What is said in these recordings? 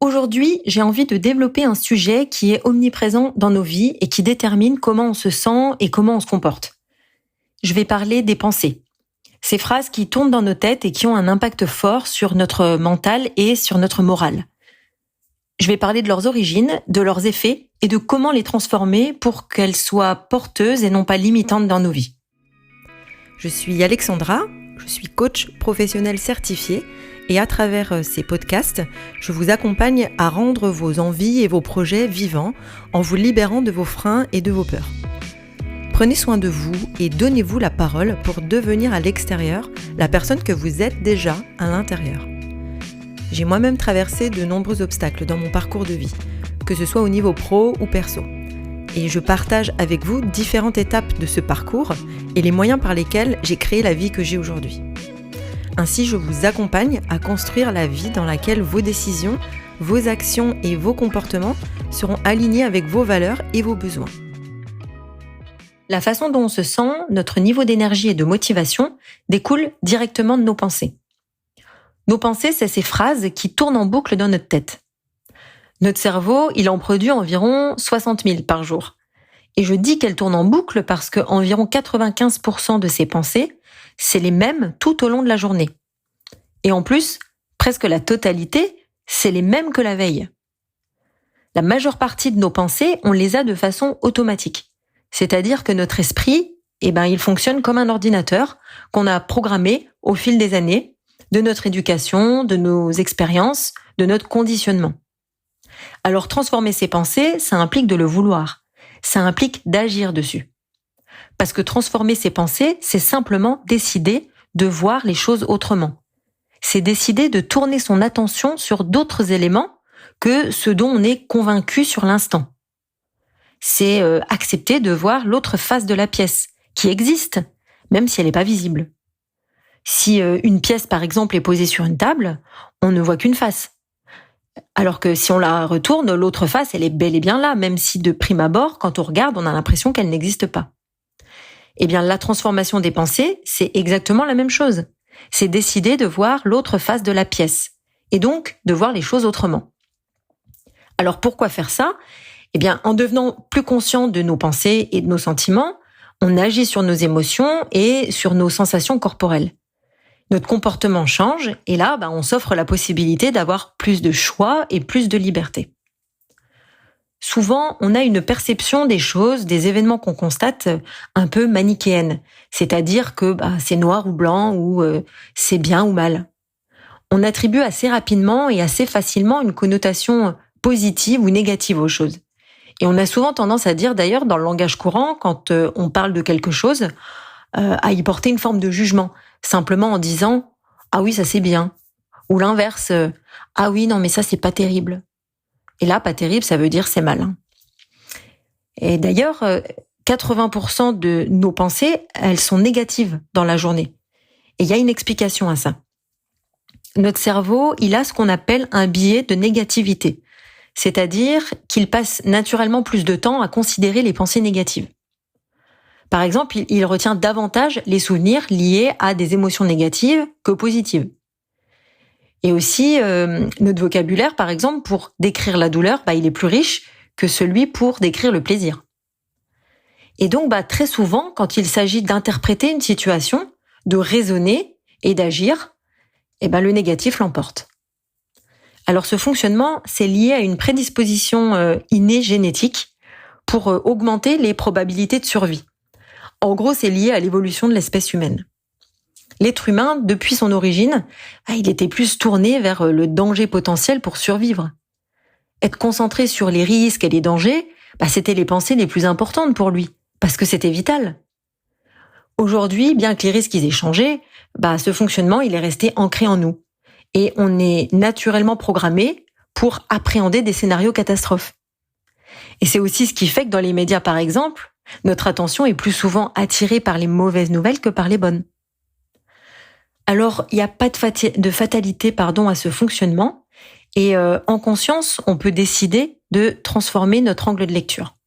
Aujourd'hui, j'ai envie de développer un sujet qui est omniprésent dans nos vies et qui détermine comment on se sent et comment on se comporte. Je vais parler des pensées. Ces phrases qui tournent dans nos têtes et qui ont un impact fort sur notre mental et sur notre morale. Je vais parler de leurs origines, de leurs effets et de comment les transformer pour qu'elles soient porteuses et non pas limitantes dans nos vies. Je suis Alexandra, je suis coach professionnel certifié et à travers ces podcasts, je vous accompagne à rendre vos envies et vos projets vivants en vous libérant de vos freins et de vos peurs. Prenez soin de vous et donnez-vous la parole pour devenir à l'extérieur la personne que vous êtes déjà à l'intérieur. J'ai moi-même traversé de nombreux obstacles dans mon parcours de vie, que ce soit au niveau pro ou perso. Et je partage avec vous différentes étapes de ce parcours et les moyens par lesquels j'ai créé la vie que j'ai aujourd'hui. Ainsi, je vous accompagne à construire la vie dans laquelle vos décisions, vos actions et vos comportements seront alignés avec vos valeurs et vos besoins. La façon dont on se sent, notre niveau d'énergie et de motivation découle directement de nos pensées. Nos pensées, c'est ces phrases qui tournent en boucle dans notre tête. Notre cerveau, il en produit environ 60 000 par jour. Et je dis qu'elles tournent en boucle parce que environ 95% de ces pensées, c'est les mêmes tout au long de la journée. Et en plus, presque la totalité, c'est les mêmes que la veille. La majeure partie de nos pensées, on les a de façon automatique. C'est-à-dire que notre esprit, il fonctionne comme un ordinateur qu'on a programmé au fil des années, de notre éducation, de nos expériences, de notre conditionnement. Alors transformer ses pensées, ça implique de le vouloir. Ça implique d'agir dessus. Parce que transformer ses pensées, c'est simplement décider de voir les choses autrement. C'est décider de tourner son attention sur d'autres éléments que ceux dont on est convaincu sur l'instant. C'est accepter de voir l'autre face de la pièce, qui existe, même si elle n'est pas visible. Si une pièce, par exemple, est posée sur une table, on ne voit qu'une face. Alors que si on la retourne, l'autre face, elle est bel et bien là, même si de prime abord, quand on regarde, on a l'impression qu'elle n'existe pas. Eh bien, la transformation des pensées, c'est exactement la même chose. C'est décider de voir l'autre face de la pièce, et donc de voir les choses autrement. Alors pourquoi faire ça ? Eh bien, en devenant plus conscient de nos pensées et de nos sentiments, on agit sur nos émotions et sur nos sensations corporelles. Notre comportement change et là, on s'offre la possibilité d'avoir plus de choix et plus de liberté. Souvent, on a une perception des choses, des événements qu'on constate un peu manichéenne, c'est-à-dire que c'est noir ou blanc ou c'est bien ou mal. On attribue assez rapidement et assez facilement une connotation positive ou négative aux choses. Et on a souvent tendance à dire d'ailleurs dans le langage courant, quand on parle de quelque chose, à y porter une forme de jugement, simplement en disant « Ah oui, ça c'est bien » ou l'inverse « Ah oui, non mais ça c'est pas terrible ». Et là, pas terrible, ça veut dire c'est mal. Et d'ailleurs, 80% de nos pensées, elles sont négatives dans la journée. Et il y a une explication à ça. Notre cerveau, il a ce qu'on appelle un biais de négativité. C'est-à-dire qu'il passe naturellement plus de temps à considérer les pensées négatives. Par exemple, il retient davantage les souvenirs liés à des émotions négatives que positives. Et aussi, notre vocabulaire, par exemple, pour décrire la douleur, il est plus riche que celui pour décrire le plaisir. Et donc, très souvent, quand il s'agit d'interpréter une situation, de raisonner et d'agir, le négatif l'emporte. Alors ce fonctionnement, c'est lié à une prédisposition innée génétique pour augmenter les probabilités de survie. En gros, c'est lié à l'évolution de l'espèce humaine. L'être humain, depuis son origine, il était plus tourné vers le danger potentiel pour survivre. Être concentré sur les risques et les dangers, c'était les pensées les plus importantes pour lui, parce que c'était vital. Aujourd'hui, bien que les risques aient changé, ce fonctionnement, il est resté ancré en nous. Et on est naturellement programmé pour appréhender des scénarios catastrophes. Et c'est aussi ce qui fait que dans les médias, par exemple, notre attention est plus souvent attirée par les mauvaises nouvelles que par les bonnes. Alors, il n'y a pas de fatalité à ce fonctionnement, et en conscience, on peut décider de transformer notre angle de lecture.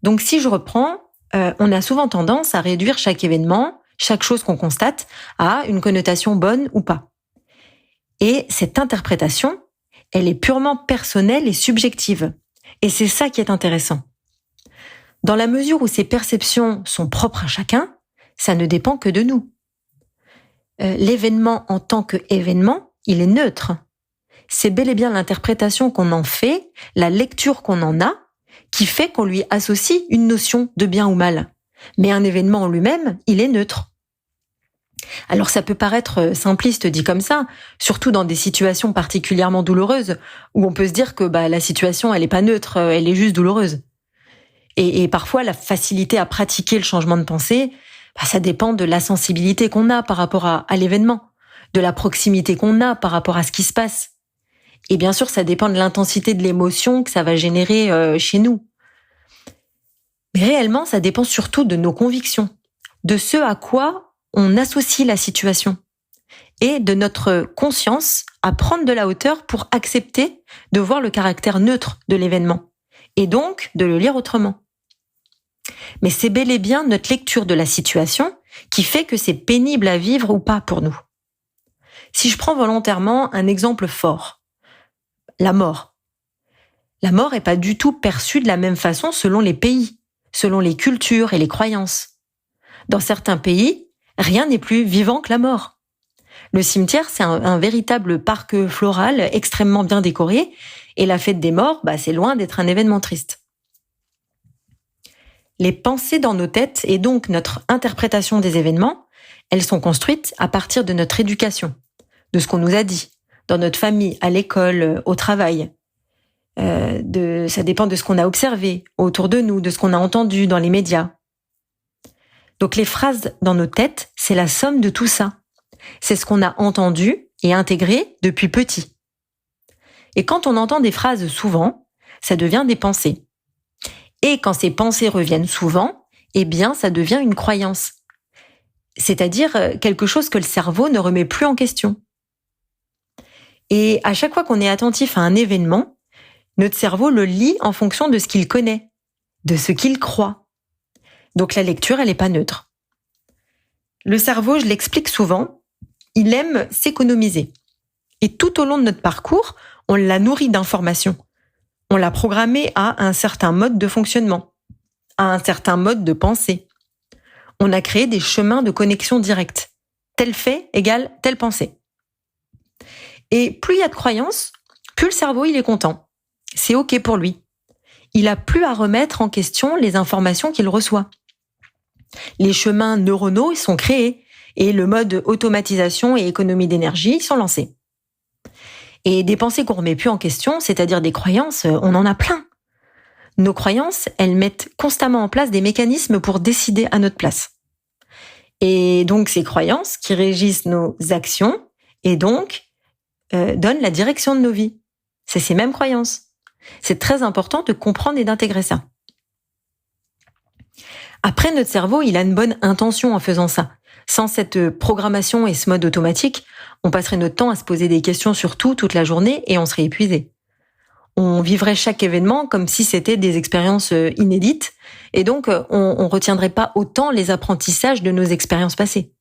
Donc, si je reprends, on a souvent tendance à réduire chaque événement, chaque chose qu'on constate, à une connotation bonne ou pas. Et cette interprétation, Elle est purement personnelle et subjective. Et c'est ça qui est intéressant. Dans la mesure où ces perceptions sont propres à chacun, ça ne dépend que de nous. L'événement en tant qu'événement, il est neutre. C'est bel et bien l'interprétation qu'on en fait, la lecture qu'on en a, qui fait qu'on lui associe une notion de bien ou mal. Mais un événement en lui-même, il est neutre. Alors ça peut paraître simpliste dit comme ça, surtout dans des situations particulièrement douloureuses, où on peut se dire que la situation, elle est pas neutre, elle est juste douloureuse. Et parfois, la facilité à pratiquer le changement de pensée, ça dépend de la sensibilité qu'on a par rapport à l'événement, de la proximité qu'on a par rapport à ce qui se passe. Et bien sûr, ça dépend de l'intensité de l'émotion que ça va générer chez nous. Mais réellement, ça dépend surtout de nos convictions, de ce à quoi on associe la situation et de notre conscience à prendre de la hauteur pour accepter de voir le caractère neutre de l'événement et donc de le lire autrement. Mais c'est bel et bien notre lecture de la situation qui fait que c'est pénible à vivre ou pas pour nous. Si je prends volontairement un exemple fort, la mort. La mort n'est pas du tout perçue de la même façon selon les pays, selon les cultures et les croyances. Dans certains pays, rien n'est plus vivant que la mort. Le cimetière, c'est un véritable parc floral extrêmement bien décoré, et la fête des morts, c'est loin d'être un événement triste. Les pensées dans nos têtes, et donc notre interprétation des événements, elles sont construites à partir de notre éducation, de ce qu'on nous a dit, dans notre famille, à l'école, au travail. Ça dépend de ce qu'on a observé autour de nous, de ce qu'on a entendu dans les médias. Donc les phrases dans nos têtes, c'est la somme de tout ça. C'est ce qu'on a entendu et intégré depuis petit. Et quand on entend des phrases souvent, ça devient des pensées. Et quand ces pensées reviennent souvent, ça devient une croyance. C'est-à-dire quelque chose que le cerveau ne remet plus en question. Et à chaque fois qu'on est attentif à un événement, notre cerveau le lit en fonction de ce qu'il connaît, de ce qu'il croit. Donc la lecture, elle n'est pas neutre. Le cerveau, je l'explique souvent, il aime s'économiser. Et tout au long de notre parcours, on l'a nourri d'informations. On l'a programmé à un certain mode de fonctionnement, à un certain mode de pensée. On a créé des chemins de connexion directe. Tel fait égale telle pensée. Et plus il y a de croyances, plus le cerveau il est content. C'est OK pour lui. Il a plus à remettre en question les informations qu'il reçoit. Les chemins neuronaux sont créés et le mode automatisation et économie d'énergie sont lancés. Et des pensées qu'on remet plus en question, c'est-à-dire des croyances, on en a plein. Nos croyances, elles mettent constamment en place des mécanismes pour décider à notre place. Et donc ces croyances qui régissent nos actions et donc donnent la direction de nos vies. C'est ces mêmes croyances. C'est très important de comprendre et d'intégrer ça. Après, notre cerveau, il a une bonne intention en faisant ça. Sans cette programmation et ce mode automatique, on passerait notre temps à se poser des questions sur tout, toute la journée, et on serait épuisé. On vivrait chaque événement comme si c'était des expériences inédites, et donc on retiendrait pas autant les apprentissages de nos expériences passées.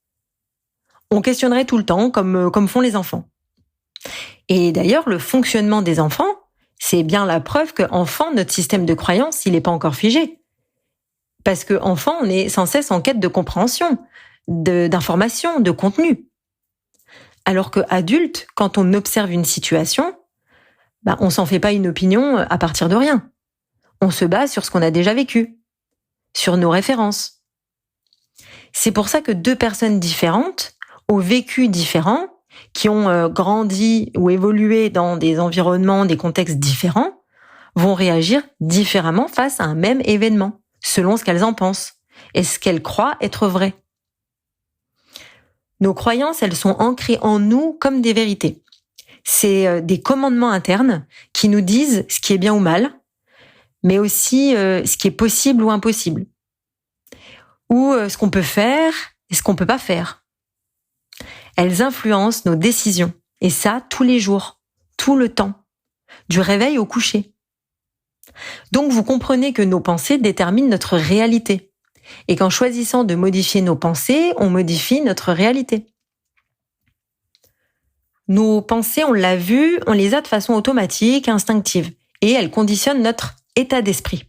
On questionnerait tout le temps, comme font les enfants. Et d'ailleurs, le fonctionnement des enfants, c'est bien la preuve qu'enfant, notre système de croyance, il n'est pas encore figé. Parce qu'enfant, on est sans cesse en quête de compréhension, d'information, de contenu. Alors qu'adulte, quand on observe une situation, on s'en fait pas une opinion à partir de rien. On se base sur ce qu'on a déjà vécu, sur nos références. C'est pour ça que deux personnes différentes, au vécu différent, qui ont grandi ou évolué dans des environnements, des contextes différents, vont réagir différemment face à un même événement, selon ce qu'elles en pensent et ce qu'elles croient être vrai. Nos croyances, elles sont ancrées en nous comme des vérités. C'est des commandements internes qui nous disent ce qui est bien ou mal, mais aussi ce qui est possible ou impossible, ou ce qu'on peut faire et ce qu'on peut pas faire. Elles influencent nos décisions, et ça tous les jours, tout le temps, du réveil au coucher. Donc vous comprenez que nos pensées déterminent notre réalité, et qu'en choisissant de modifier nos pensées, on modifie notre réalité. Nos pensées, on l'a vu, on les a de façon automatique, instinctive, et elles conditionnent notre état d'esprit.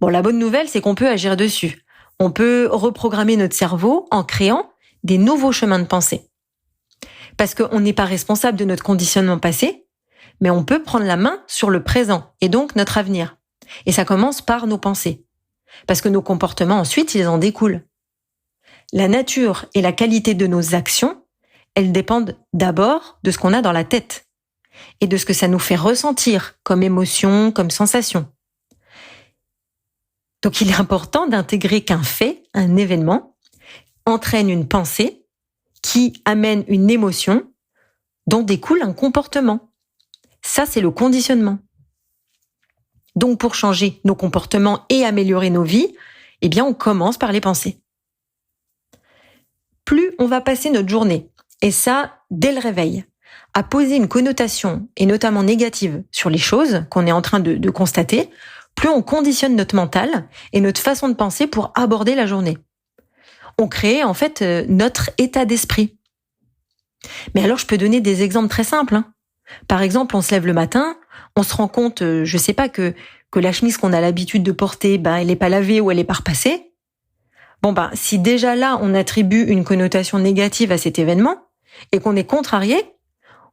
Bon, la bonne nouvelle, c'est qu'on peut agir dessus. On peut reprogrammer notre cerveau en créant des nouveaux chemins de pensée. Parce qu'on n'est pas responsable de notre conditionnement passé, mais on peut prendre la main sur le présent et donc notre avenir. Et ça commence par nos pensées. Parce que nos comportements, ensuite, ils en découlent. La nature et la qualité de nos actions, elles dépendent d'abord de ce qu'on a dans la tête et de ce que ça nous fait ressentir comme émotion, comme sensation. Donc il est important d'intégrer qu'un fait, un événement, entraîne une pensée qui amène une émotion dont découle un comportement. Ça, c'est le conditionnement. Donc pour changer nos comportements et améliorer nos vies, eh bien on commence par les pensées. Plus on va passer notre journée, et ça dès le réveil, à poser une connotation, et notamment négative, sur les choses qu'on est en train de constater, plus on conditionne notre mental et notre façon de penser pour aborder la journée. On crée en fait notre état d'esprit. Mais alors je peux donner des exemples très simples. Par exemple, on se lève le matin, on se rend compte, je sais pas, que la chemise qu'on a l'habitude de porter, elle n'est pas lavée ou elle est pas repassée. Bon, si déjà là, on attribue une connotation négative à cet événement et qu'on est contrarié,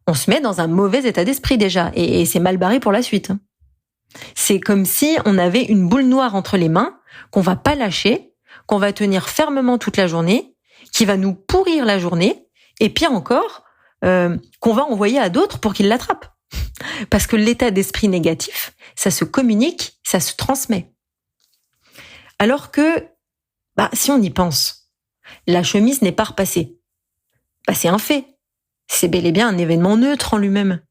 on se met dans un mauvais état d'esprit déjà et c'est mal barré pour la suite. C'est comme si on avait une boule noire entre les mains qu'on va pas lâcher, qu'on va tenir fermement toute la journée, qui va nous pourrir la journée et pire encore, qu'on va envoyer à d'autres pour qu'ils l'attrapent. Parce que l'état d'esprit négatif, ça se communique, ça se transmet. Alors que, si on y pense, la chemise n'est pas repassée. C'est un fait. C'est bel et bien un événement neutre en lui-même.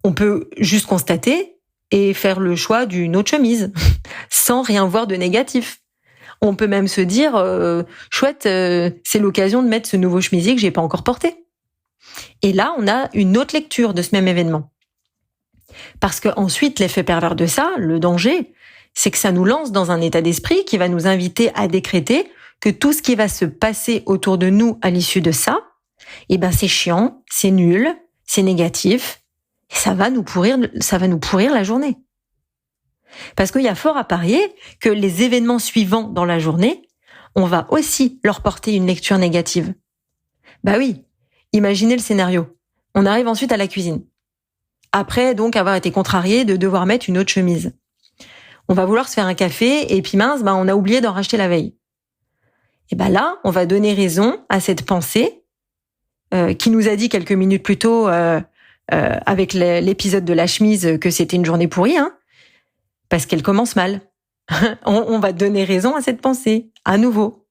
On peut juste constater et faire le choix d'une autre chemise, sans rien voir de négatif. On peut même se dire, chouette, c'est l'occasion de mettre ce nouveau chemisier que j'ai pas encore porté. Et là, on a une autre lecture de ce même événement. Parce que ensuite, l'effet pervers de ça, le danger, c'est que ça nous lance dans un état d'esprit qui va nous inviter à décréter que tout ce qui va se passer autour de nous à l'issue de ça, c'est chiant, c'est nul, c'est négatif, et ça va nous pourrir la journée. Parce qu'il y a fort à parier que les événements suivants dans la journée, on va aussi leur porter une lecture négative. Oui, imaginez le scénario. On arrive ensuite à la cuisine. Après donc avoir été contrarié de devoir mettre une autre chemise. On va vouloir se faire un café et puis mince, on a oublié d'en racheter la veille. Et là, on va donner raison à cette pensée qui nous a dit quelques minutes plus tôt avec l'épisode de la chemise que c'était une journée pourrie, parce qu'elle commence mal. On va donner raison à cette pensée, à nouveau.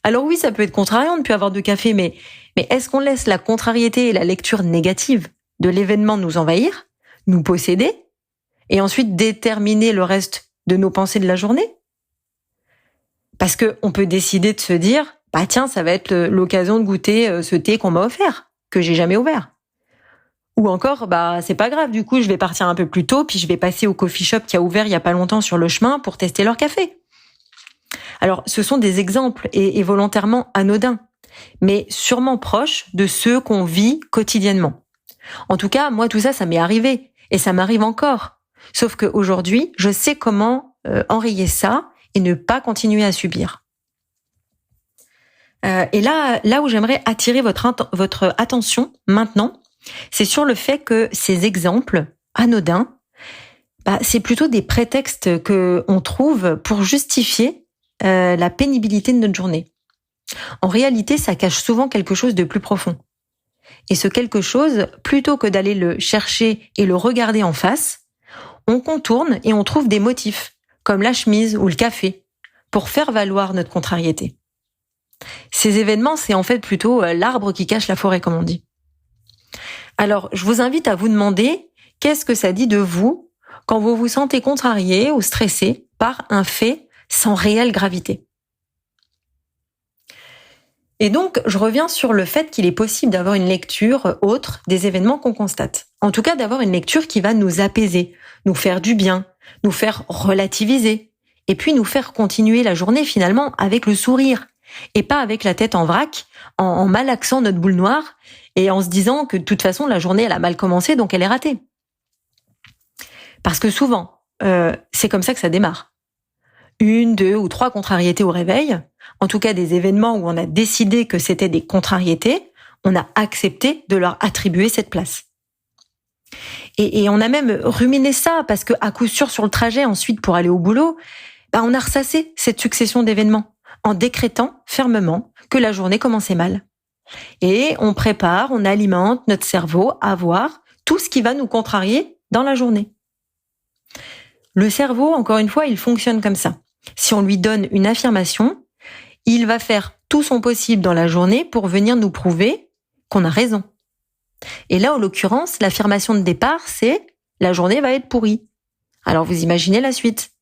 Alors oui, ça peut être contrariant de ne plus avoir de café, mais est-ce qu'on laisse la contrariété et la lecture négative de l'événement nous envahir, nous posséder, et ensuite déterminer le reste de nos pensées de la journée? Parce que on peut décider de se dire, tiens, ça va être l'occasion de goûter ce thé qu'on m'a offert, que j'ai jamais ouvert. Ou encore, c'est pas grave, du coup, je vais partir un peu plus tôt, puis je vais passer au coffee shop qui a ouvert il y a pas longtemps sur le chemin pour tester leur café. Alors, ce sont des exemples et volontairement anodins, mais sûrement proches de ceux qu'on vit quotidiennement. En tout cas, moi, tout ça, ça m'est arrivé, et ça m'arrive encore. Sauf qu'aujourd'hui, je sais comment enrayer ça et ne pas continuer à subir. Et là où j'aimerais attirer votre attention maintenant, c'est sur le fait que ces exemples anodins, c'est plutôt des prétextes que on trouve pour justifier la pénibilité de notre journée. En réalité, ça cache souvent quelque chose de plus profond. Et ce quelque chose, plutôt que d'aller le chercher et le regarder en face, on contourne et on trouve des motifs, comme la chemise ou le café, pour faire valoir notre contrariété. Ces événements, c'est en fait plutôt l'arbre qui cache la forêt, comme on dit. Alors, je vous invite à vous demander qu'est-ce que ça dit de vous quand vous vous sentez contrarié ou stressé par un fait sans réelle gravité. Et donc, je reviens sur le fait qu'il est possible d'avoir une lecture autre des événements qu'on constate. En tout cas, d'avoir une lecture qui va nous apaiser, nous faire du bien, nous faire relativiser, et puis nous faire continuer la journée finalement avec le sourire et pas avec la tête en vrac, en malaxant notre boule noire et en se disant que de toute façon la journée elle a mal commencé donc elle est ratée. Parce que souvent, c'est comme ça que ça démarre. 1, 2 ou 3 contrariétés au réveil, en tout cas des événements où on a décidé que c'était des contrariétés, on a accepté de leur attribuer cette place. Et on a même ruminé ça parce que à coup sûr sur le trajet ensuite pour aller au boulot, on a ressassé cette succession d'événements en décrétant fermement que la journée commençait mal. Et on prépare, on alimente notre cerveau à voir tout ce qui va nous contrarier dans la journée. Le cerveau, encore une fois, il fonctionne comme ça. Si on lui donne une affirmation, il va faire tout son possible dans la journée pour venir nous prouver qu'on a raison. Et là, en l'occurrence, l'affirmation de départ, c'est « la journée va être pourrie ». Alors vous imaginez la suite.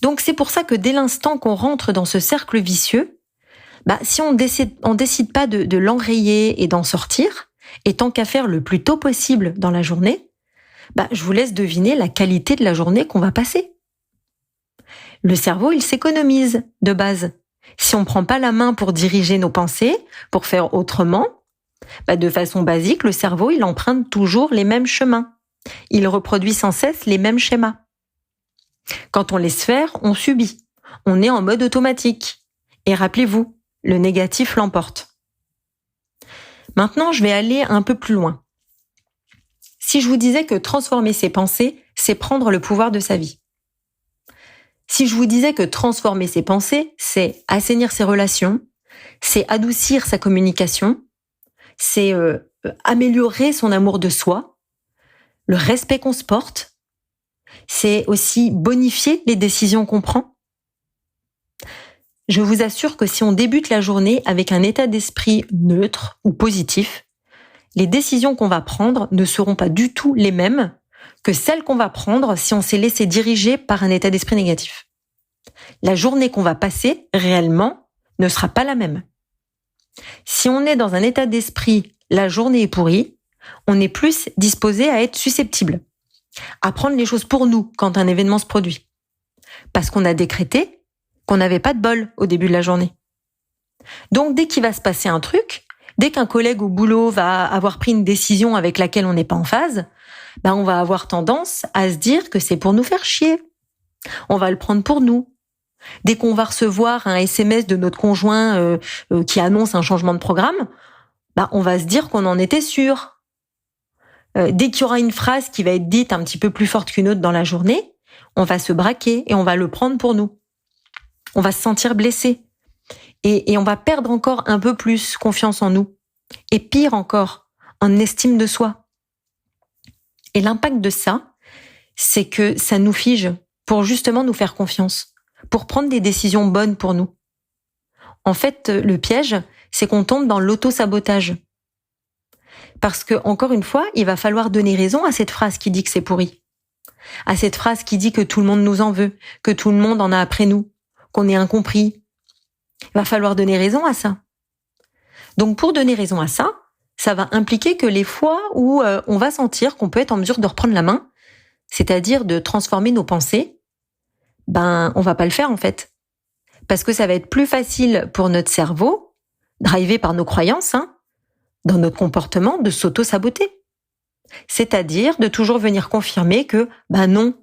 Donc c'est pour ça que dès l'instant qu'on rentre dans ce cercle vicieux, si on décide pas de l'enrayer et d'en sortir, et tant qu'à faire le plus tôt possible dans la journée, je vous laisse deviner la qualité de la journée qu'on va passer. Le cerveau, il s'économise de base. Si on prend pas la main pour diriger nos pensées, pour faire autrement, de façon basique, le cerveau, il emprunte toujours les mêmes chemins. Il reproduit sans cesse les mêmes schémas. Quand on laisse faire, on subit. On est en mode automatique. Et rappelez-vous, le négatif l'emporte. Maintenant, je vais aller un peu plus loin. Si je vous disais que transformer ses pensées, c'est prendre le pouvoir de sa vie. Si je vous disais que transformer ses pensées, c'est assainir ses relations, c'est adoucir sa communication, c'est améliorer son amour de soi, le respect qu'on se porte, c'est aussi bonifier les décisions qu'on prend. Je vous assure que si on débute la journée avec un état d'esprit neutre ou positif, les décisions qu'on va prendre ne seront pas du tout les mêmes que celles qu'on va prendre si on s'est laissé diriger par un état d'esprit négatif. La journée qu'on va passer, réellement, ne sera pas la même. Si on est dans un état d'esprit « la journée est pourrie », on est plus disposé à être susceptible, à prendre les choses pour nous quand un événement se produit. Parce qu'on a décrété qu'on n'avait pas de bol au début de la journée. Donc dès qu'il va se passer un truc, dès qu'un collègue au boulot va avoir pris une décision avec laquelle on n'est pas en phase, on va avoir tendance à se dire que c'est pour nous faire chier. On va le prendre pour nous. Dès qu'on va recevoir un SMS de notre conjoint qui annonce un changement de programme, on va se dire qu'on en était sûr. Dès qu'il y aura une phrase qui va être dite un petit peu plus forte qu'une autre dans la journée, on va se braquer et on va le prendre pour nous. On va se sentir blessé. Et on va perdre encore un peu plus confiance en nous. Et pire encore, en estime de soi. Et l'impact de ça, c'est que ça nous fige pour justement nous faire confiance, pour prendre des décisions bonnes pour nous. En fait, le piège, c'est qu'on tombe dans l'auto-sabotage. Parce que, encore une fois, il va falloir donner raison à cette phrase qui dit que c'est pourri. À cette phrase qui dit que tout le monde nous en veut, que tout le monde en a après nous, qu'on est incompris. Il va falloir donner raison à ça. Donc, pour donner raison à ça, ça va impliquer que les fois où on va sentir qu'on peut être en mesure de reprendre la main, c'est-à-dire de transformer nos pensées, on va pas le faire en fait. Parce que ça va être plus facile pour notre cerveau, drivé par nos croyances, dans notre comportement, de s'auto-saboter. C'est-à-dire de toujours venir confirmer que, non,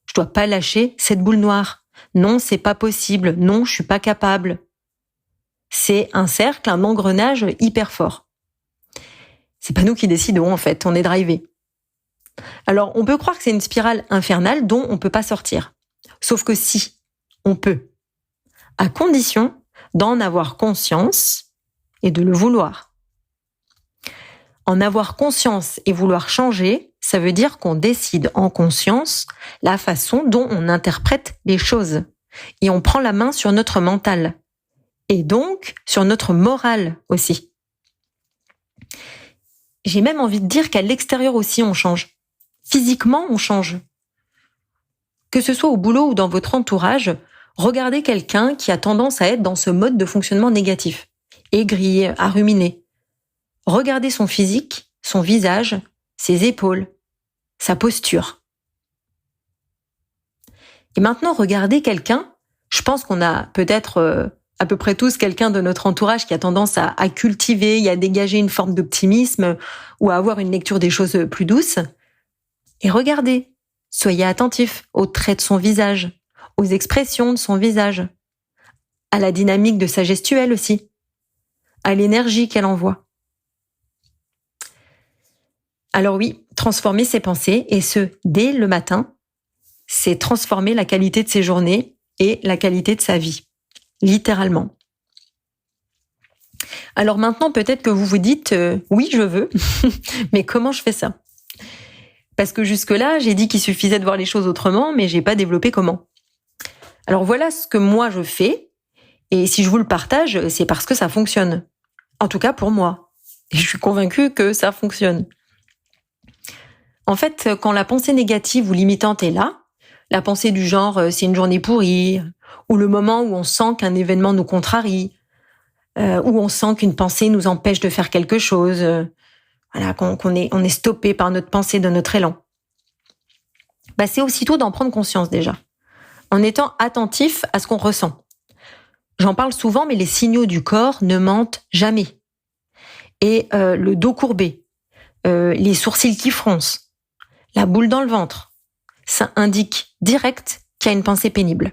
je dois pas lâcher cette boule noire. Non, c'est pas possible. Non, je suis pas capable. C'est un cercle, un engrenage hyper fort. C'est pas nous qui décidons, en fait. On est drivé. Alors, on peut croire que c'est une spirale infernale dont on peut pas sortir. Sauf que si, on peut. À condition d'en avoir conscience et de le vouloir. En avoir conscience et vouloir changer, ça veut dire qu'on décide en conscience la façon dont on interprète les choses. Et on prend la main sur notre mental. Et donc, sur notre morale aussi. J'ai même envie de dire qu'à l'extérieur aussi, on change. Physiquement, on change. Que ce soit au boulot ou dans votre entourage, regardez quelqu'un qui a tendance à être dans ce mode de fonctionnement négatif. Aigri, à ruminer. Regardez son physique, son visage, ses épaules, sa posture. Et maintenant, regardez quelqu'un, je pense qu'on a peut-être à peu près tous quelqu'un de notre entourage qui a tendance à cultiver et à dégager une forme d'optimisme ou à avoir une lecture des choses plus douce. Et regardez, soyez attentifs aux traits de son visage, aux expressions de son visage, à la dynamique de sa gestuelle aussi, à l'énergie qu'elle envoie. Alors oui, transformer ses pensées, et ce, dès le matin, c'est transformer la qualité de ses journées et la qualité de sa vie, littéralement. Alors maintenant, peut-être que vous vous dites oui, je veux, mais comment je fais ça ? Parce que jusque-là, j'ai dit qu'il suffisait de voir les choses autrement, mais j'ai pas développé comment. Alors voilà ce que moi je fais, et si je vous le partage, c'est parce que ça fonctionne. En tout cas pour moi. Et je suis convaincue que ça fonctionne. En fait, quand la pensée négative ou limitante est là, la pensée du genre c'est une journée pourrie, ou le moment où on sent qu'un événement nous contrarie, où on sent qu'une pensée nous empêche de faire quelque chose, voilà, on est stoppé par notre pensée, de notre élan. C'est aussitôt d'en prendre conscience déjà, en étant attentif à ce qu'on ressent. J'en parle souvent, mais les signaux du corps ne mentent jamais. Et le dos courbé, les sourcils qui froncent, la boule dans le ventre, ça indique direct qu'il y a une pensée pénible.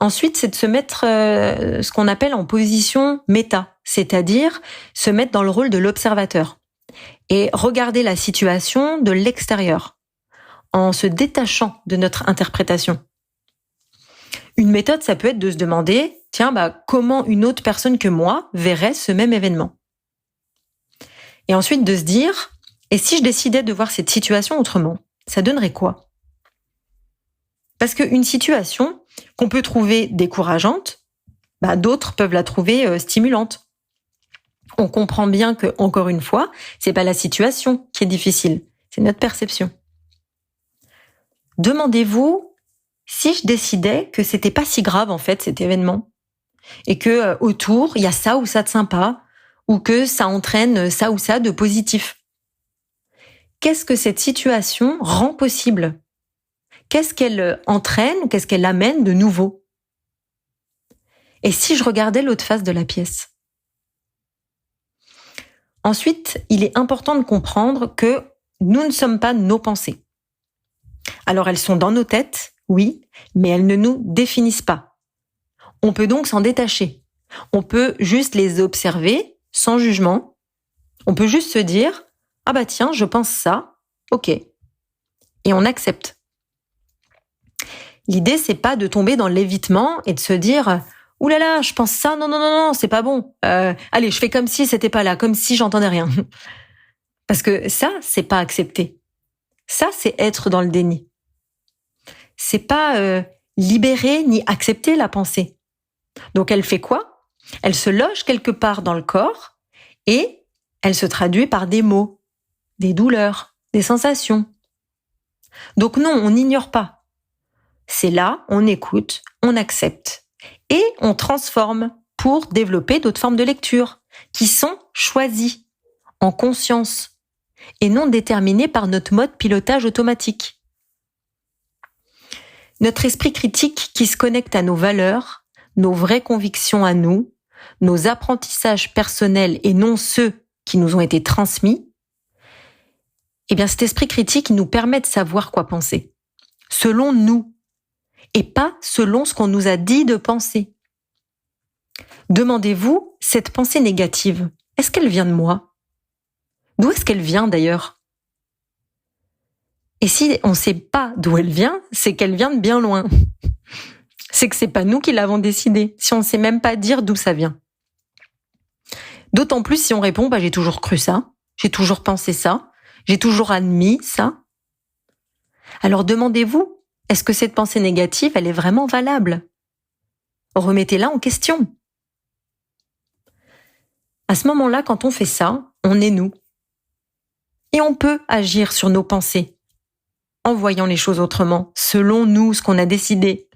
Ensuite, c'est de se mettre ce qu'on appelle en position méta, c'est-à-dire se mettre dans le rôle de l'observateur et regarder la situation de l'extérieur, en se détachant de notre interprétation. Une méthode, ça peut être de se demander, comment une autre personne que moi verrait ce même événement. Et ensuite de se dire, et si je décidais de voir cette situation autrement, ça donnerait quoi ? Parce qu'une situation qu'on peut trouver décourageante, d'autres peuvent la trouver stimulante. On comprend bien que, encore une fois, c'est pas la situation qui est difficile, c'est notre perception. Demandez-vous si je décidais que c'était pas si grave en fait cet événement, et que autour il y a ça ou ça de sympa, ou que ça entraîne ça ou ça de positif. Qu'est-ce que cette situation rend possible ? Qu'est-ce qu'elle entraîne, qu'est-ce qu'elle amène de nouveau ? Et si je regardais l'autre face de la pièce ? Ensuite, il est important de comprendre que nous ne sommes pas nos pensées. Alors elles sont dans nos têtes, oui, mais elles ne nous définissent pas. On peut donc s'en détacher. On peut juste les observer sans jugement. On peut juste se dire « Ah tiens, je pense ça, ok ». Et on accepte. L'idée, c'est pas de tomber dans l'évitement et de se dire « Ouh là là, je pense ça, non, c'est pas bon. Allez, je fais comme si c'était pas là, comme si j'entendais rien. » Parce que ça, c'est pas accepter. Ça, c'est être dans le déni. C'est pas libérer ni accepter la pensée. Donc elle fait quoi ? Elle se loge quelque part dans le corps et elle se traduit par des mots, des douleurs, des sensations. Donc non, on n'ignore pas. C'est là, on écoute, on accepte et on transforme pour développer d'autres formes de lecture qui sont choisies, en conscience et non déterminées par notre mode pilotage automatique. Notre esprit critique qui se connecte à nos valeurs, nos vraies convictions à nous, nos apprentissages personnels et non ceux qui nous ont été transmis, cet esprit critique nous permet de savoir quoi penser, selon nous, et pas selon ce qu'on nous a dit de penser. Demandez-vous, cette pensée négative, est-ce qu'elle vient de moi ? D'où est-ce qu'elle vient d'ailleurs ? Et si on ne sait pas d'où elle vient, c'est qu'elle vient de bien loin. C'est que c'est pas nous qui l'avons décidé, si on ne sait même pas dire d'où ça vient. D'autant plus si on répond j'ai toujours cru ça, j'ai toujours pensé ça, j'ai toujours admis ça. Alors demandez-vous, est-ce que cette pensée négative, elle est vraiment valable ? Remettez-la en question. À ce moment-là, quand on fait ça, on est nous. Et on peut agir sur nos pensées, en voyant les choses autrement, selon nous, ce qu'on a décidé.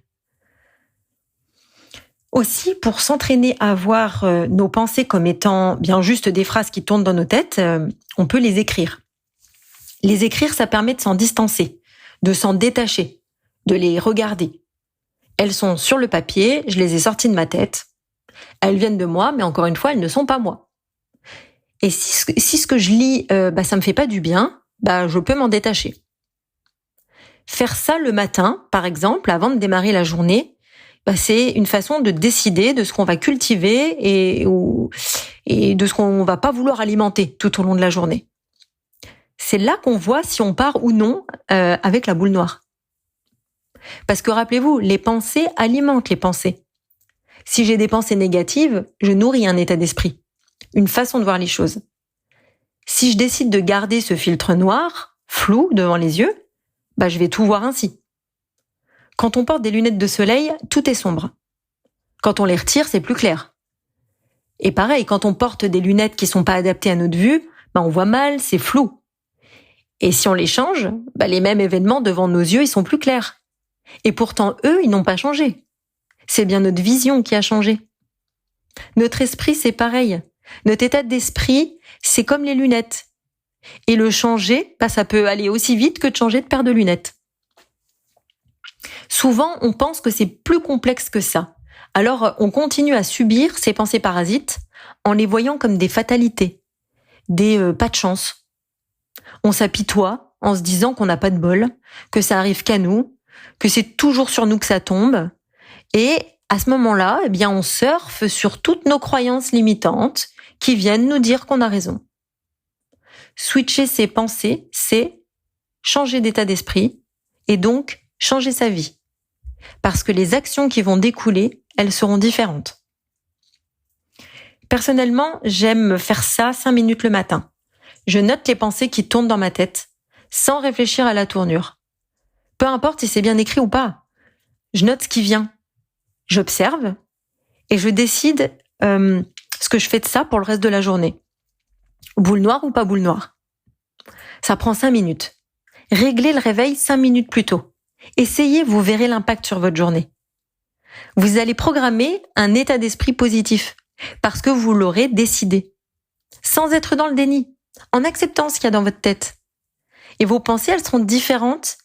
Aussi, pour s'entraîner à voir nos pensées comme étant bien juste des phrases qui tournent dans nos têtes, on peut les écrire. Les écrire, ça permet de s'en distancer, de s'en détacher, de les regarder. Elles sont sur le papier, je les ai sorties de ma tête. Elles viennent de moi, mais encore une fois, elles ne sont pas moi. Et si ce que je lis, ça me fait pas du bien, je peux m'en détacher. Faire ça le matin, par exemple, avant de démarrer la journée, c'est une façon de décider de ce qu'on va cultiver et de ce qu'on va pas vouloir alimenter tout au long de la journée. C'est là qu'on voit si on part ou non avec la boule noire. Parce que rappelez-vous, les pensées alimentent les pensées. Si j'ai des pensées négatives, je nourris un état d'esprit, une façon de voir les choses. Si je décide de garder ce filtre noir, flou, devant les yeux, je vais tout voir ainsi. Quand on porte des lunettes de soleil, tout est sombre. Quand on les retire, c'est plus clair. Et pareil, quand on porte des lunettes qui sont pas adaptées à notre vue, on voit mal, c'est flou. Et si on les change, les mêmes événements devant nos yeux, ils sont plus clairs. Et pourtant, eux, ils n'ont pas changé. C'est bien notre vision qui a changé. Notre esprit, c'est pareil. Notre état d'esprit, c'est comme les lunettes. Et le changer, ça peut aller aussi vite que de changer de paire de lunettes. Souvent, on pense que c'est plus complexe que ça. Alors, on continue à subir ces pensées parasites en les voyant comme des fatalités, des pas de chance. On s'apitoie en se disant qu'on n'a pas de bol, que ça arrive qu'à nous, que c'est toujours sur nous que ça tombe. Et à ce moment-là, on surfe sur toutes nos croyances limitantes qui viennent nous dire qu'on a raison. Switcher ses pensées, c'est changer d'état d'esprit et donc changer sa vie. Parce que les actions qui vont découler, elles seront différentes. Personnellement, j'aime faire ça 5 minutes le matin. Je note les pensées qui tournent dans ma tête, sans réfléchir à la tournure. Peu importe si c'est bien écrit ou pas. Je note ce qui vient. J'observe et je décide ce que je fais de ça pour le reste de la journée. Boule noire ou pas boule noire. Ça prend 5 minutes. Réglez le réveil 5 minutes plus tôt. Essayez, vous verrez l'impact sur votre journée. Vous allez programmer un état d'esprit positif parce que vous l'aurez décidé. Sans être dans le déni, en acceptant ce qu'il y a dans votre tête. Et vos pensées, elles seront différentes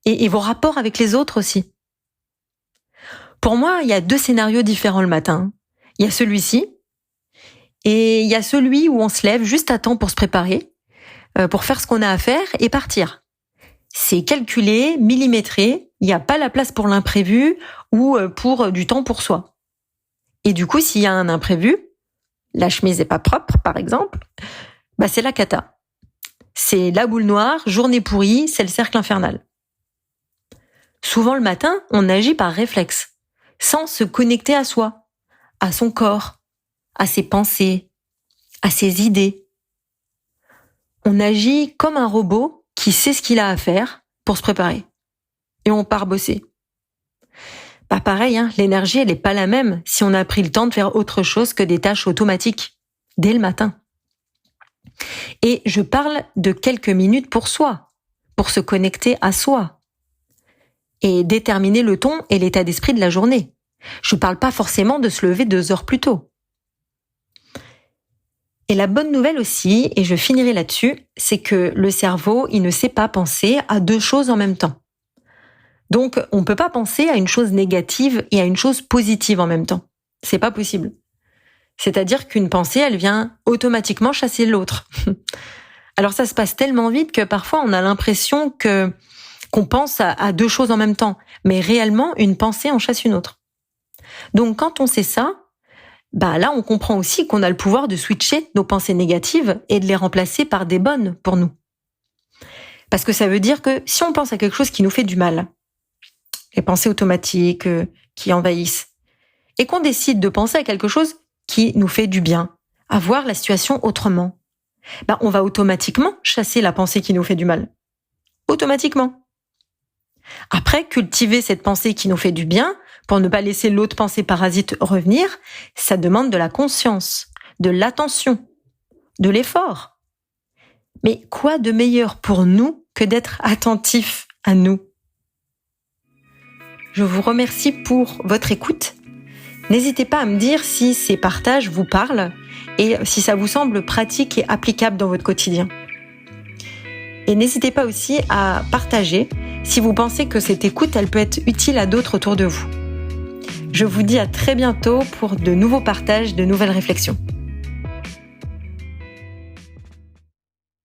et vos rapports avec les autres aussi. Pour moi, il y a 2 scénarios différents le matin. Il y a celui-ci et il y a celui où on se lève juste à temps pour se préparer, pour faire ce qu'on a à faire et partir. C'est calculé, millimétré, il n'y a pas la place pour l'imprévu ou pour du temps pour soi. Et du coup, s'il y a un imprévu, la chemise n'est pas propre par exemple, c'est la cata. C'est la boule noire, journée pourrie, c'est le cercle infernal. Souvent le matin, on agit par réflexe, sans se connecter à soi, à son corps, à ses pensées, à ses idées. On agit comme un robot qui sait ce qu'il a à faire pour se préparer. Et on part bosser. Pareil, l'énergie, elle n'est pas la même si on a pris le temps de faire autre chose que des tâches automatiques, dès le matin. Et je parle de quelques minutes pour soi, pour se connecter à soi et déterminer le ton et l'état d'esprit de la journée. Je ne parle pas forcément de se lever 2 heures plus tôt. Et la bonne nouvelle aussi, et je finirai là-dessus, c'est que le cerveau, il ne sait pas penser à 2 choses en même temps. Donc, on ne peut pas penser à une chose négative et à une chose positive en même temps. C'est pas possible. C'est-à-dire qu'une pensée, elle vient automatiquement chasser l'autre. Alors ça se passe tellement vite que parfois on a l'impression qu'on pense à 2 choses en même temps. Mais réellement, une pensée en chasse une autre. Donc quand on sait ça, là on comprend aussi qu'on a le pouvoir de switcher nos pensées négatives et de les remplacer par des bonnes pour nous. Parce que ça veut dire que si on pense à quelque chose qui nous fait du mal, les pensées automatiques qui envahissent, et qu'on décide de penser à quelque chose qui nous fait du bien, à voir la situation autrement, on va automatiquement chasser la pensée qui nous fait du mal. Automatiquement. Après, cultiver cette pensée qui nous fait du bien, pour ne pas laisser l'autre pensée parasite revenir, ça demande de la conscience, de l'attention, de l'effort. Mais quoi de meilleur pour nous que d'être attentif à nous ? Je vous remercie pour votre écoute. N'hésitez pas à me dire si ces partages vous parlent et si ça vous semble pratique et applicable dans votre quotidien. Et n'hésitez pas aussi à partager si vous pensez que cette écoute, elle peut être utile à d'autres autour de vous. Je vous dis à très bientôt pour de nouveaux partages, de nouvelles réflexions.